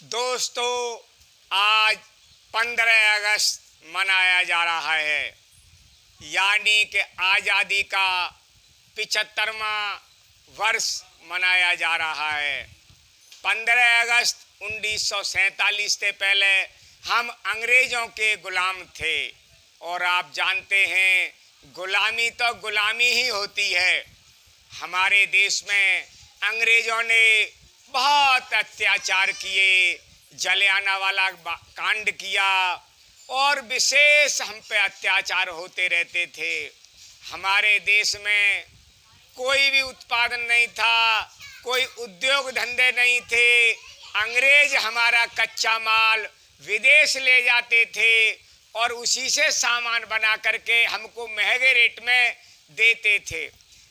दोस्तों, आज 15 अगस्त मनाया जा रहा है, यानी कि आज़ादी का 75वां वर्ष मनाया जा रहा है। 15 अगस्त 1947 से पहले हम अंग्रेज़ों के गुलाम थे और आप जानते हैं गुलामी तो गुलामी ही होती है। हमारे देश में अंग्रेज़ों ने बहुत अत्याचार किए, जलियांवाला कांड किया और विशेष हम पे अत्याचार होते रहते थे। हमारे देश में कोई भी उत्पादन नहीं था, कोई उद्योग धंधे नहीं थे। अंग्रेज हमारा कच्चा माल विदेश ले जाते थे और उसी से सामान बना करके हमको महंगे रेट में देते थे।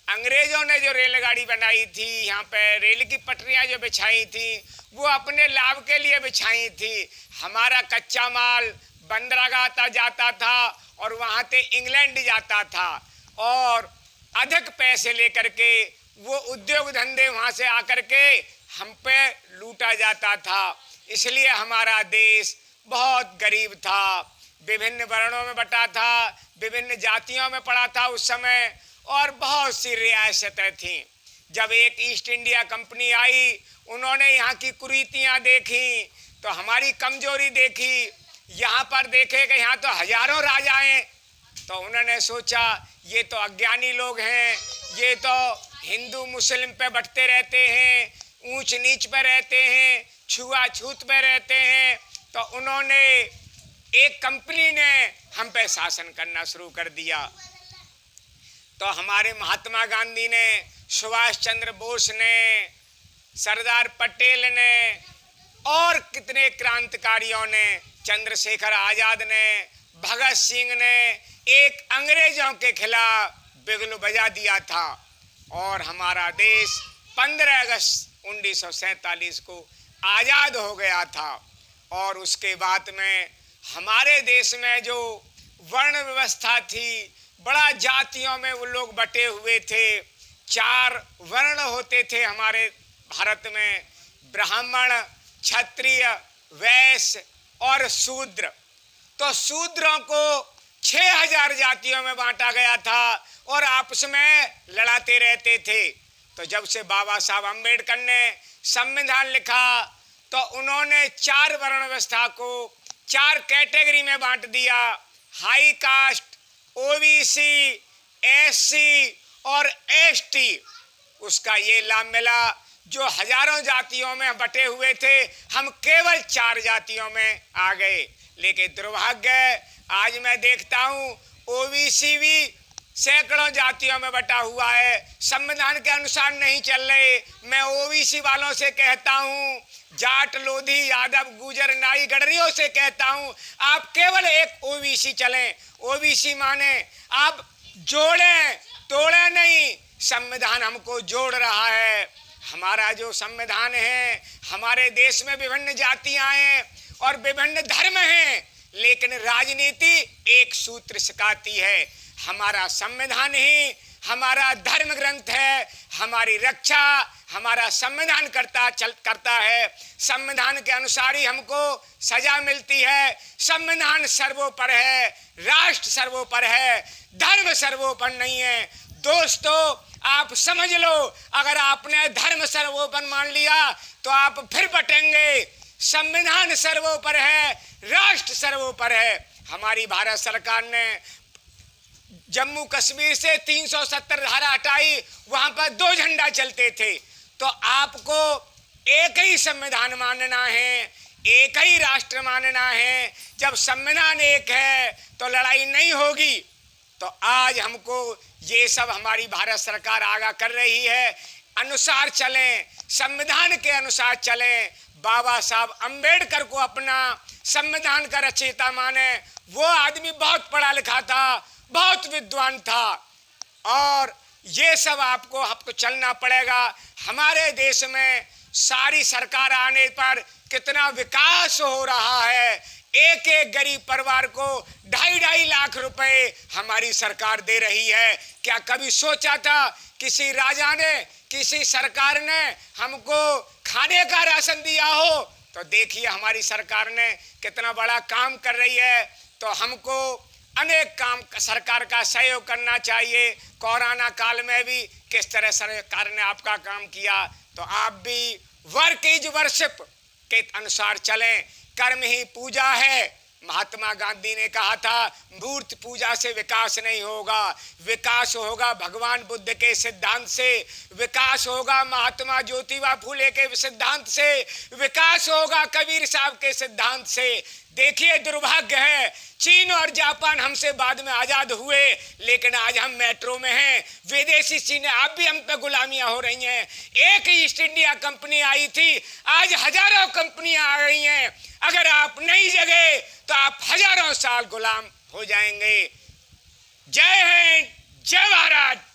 अंग्रेजों ने जो रेलगाड़ी बनाई थी, यहाँ पे रेल की पटरियाँ जो बिछाई थी, वो अपने लाभ के लिए बिछाई थी। हमारा कच्चा माल बंदरगाह जाता था और वहाँ से इंग्लैंड जाता था और अधिक पैसे लेकर के वो उद्योग धंधे वहाँ से आकर के हम पे लूटा जाता था। इसलिए हमारा देश बहुत गरीब था, विभिन्न वर्णों में बटा था, विभिन्न जातियों में पड़ा था उस समय और बहुत सी रियासतें थीं। जब एक ईस्ट इंडिया कंपनी आई, उन्होंने यहाँ की कुरीतियाँ देखी तो हमारी कमजोरी देखी। यहाँ पर देखे कि यहाँ तो हजारों राजाएं, तो उन्होंने सोचा ये तो अज्ञानी लोग हैं, ये तो हिंदू मुस्लिम पे बंटते रहते हैं, ऊंच नीच पे रहते हैं, छुआछूत पे रहते हैं। तो उन्होंने एक कंपनी ने हम पे शासन करना शुरू कर दिया। तो हमारे महात्मा गांधी ने, सुभाष चंद्र बोस ने, सरदार पटेल ने और कितने क्रांतिकारियों ने, चंद्रशेखर आजाद ने, भगत सिंह ने एक अंग्रेजों के खिलाफ बिगुल बजा दिया था और हमारा देश 15 अगस्त 1947 को आज़ाद हो गया था। और उसके बाद में हमारे देश में जो वर्ण व्यवस्था थी, बड़ा जातियों में वो लोग बटे हुए थे। 4 वर्ण होते थे हमारे भारत में, ब्राह्मण, क्षत्रिय, वैश्य और शूद्र। तो शूद्रों को 6000 जातियों में बांटा गया था और आपस में लड़ाते रहते थे। तो जब से बाबा साहब अम्बेडकर ने संविधान लिखा तो उन्होंने 4 वर्ण व्यवस्था को 4 कैटेगरी में बांट दिया। हाई कास्ट, ओबीसी, एससी और एसटी। उसका ये लाभ मिला, जो हजारों जातियों में बटे हुए थे हम केवल 4 जातियों में आ गए। लेकिन दुर्भाग्य, आज मैं देखता हूँ ओबीसी भी सैकड़ों जातियों में बटा हुआ है, संविधान के अनुसार नहीं चल रहे। मैं ओबीसी वालों से कहता हूँ, जाट, लोधी, यादव, गुजर, नाई, गडरियों से कहता हूँ, आप केवल एक ओबीसी चलें। ओबीसी माने आप जोड़ें, तोड़ें नहीं। संविधान हमको जोड़ रहा है। हमारा जो संविधान है, हमारे देश में विभिन्न जातियां हैं और विभिन्न धर्म हैं, लेकिन राजनीति एक सूत्र सिखाती है। हमारा संविधान ही हमारा धर्म ग्रंथ है, हमारी रक्षा हमारा संविधान करता है। संविधान के अनुसार ही हमको सजा मिलती है। संविधान सर्वोपरि है, राष्ट्र सर्वोपरि है, धर्म सर्वोपरि नहीं है। दोस्तों, आप समझ लो, अगर आपने धर्म सर्वोपरि मान लिया तो आप फिर बटेंगे। संविधान सर्वोपरि है, राष्ट्र सर्वोपरि है। हमारी भारत सरकार ने जम्मू कश्मीर से 370 धारा हटाई, वहां पर 2 झंडा चलते थे। तो आपको एक ही संविधान मानना है, एक ही राष्ट्र मानना है। जब संविधान एक है तो लड़ाई नहीं होगी। तो आज हमको ये सब हमारी भारत सरकार आगाह कर रही है, अनुसार चलें, संविधान के अनुसार चलें। बाबा साहब अम्बेडकर को अपना संविधान का रचयिता माने। वो आदमी बहुत पढ़ा लिखा था, बहुत विद्वान था और ये सब आपको चलना पड़ेगा। हमारे देश में सारी सरकार आने पर कितना विकास हो रहा है। एक एक गरीब परिवार को 2.5 लाख रुपए हमारी सरकार दे रही है। क्या कभी सोचा था किसी राजा ने, किसी सरकार ने हमको खाने का राशन दिया हो? तो तो देखिए हमारी सरकार ने कितना बड़ा काम कर रही है। तो हमको अनेक काम सरकार का सहयोग करना चाहिए। कोरोना काल में भी किस तरह सरकार ने आपका काम किया, तो आप भी वर्क इज वर्शिप के अनुसार चलें। कर्म ही पूजा है। महात्मा गांधी ने कहा था मूर्ति पूजा से विकास नहीं होगा, विकास होगा भगवान बुद्ध के सिद्धांत से, विकास होगा महात्मा ज्योतिबा फूले के सिद्धांत से, विकास होगा कबीर साहब के सिद्धांत से। देखिए दुर्भाग्य है, चीन और जापान हमसे बाद में आजाद हुए, लेकिन आज हम मेट्रो में हैं। विदेशी चीन आप भी हम पे गुलामियां हो रही हैं। एक ईस्ट इंडिया कंपनी आई थी, आज हजारों कंपनियां आ गई हैं। अगर आप नहीं जगे तो आप हजारों साल गुलाम हो जाएंगे। जय हिंद, जय भारत।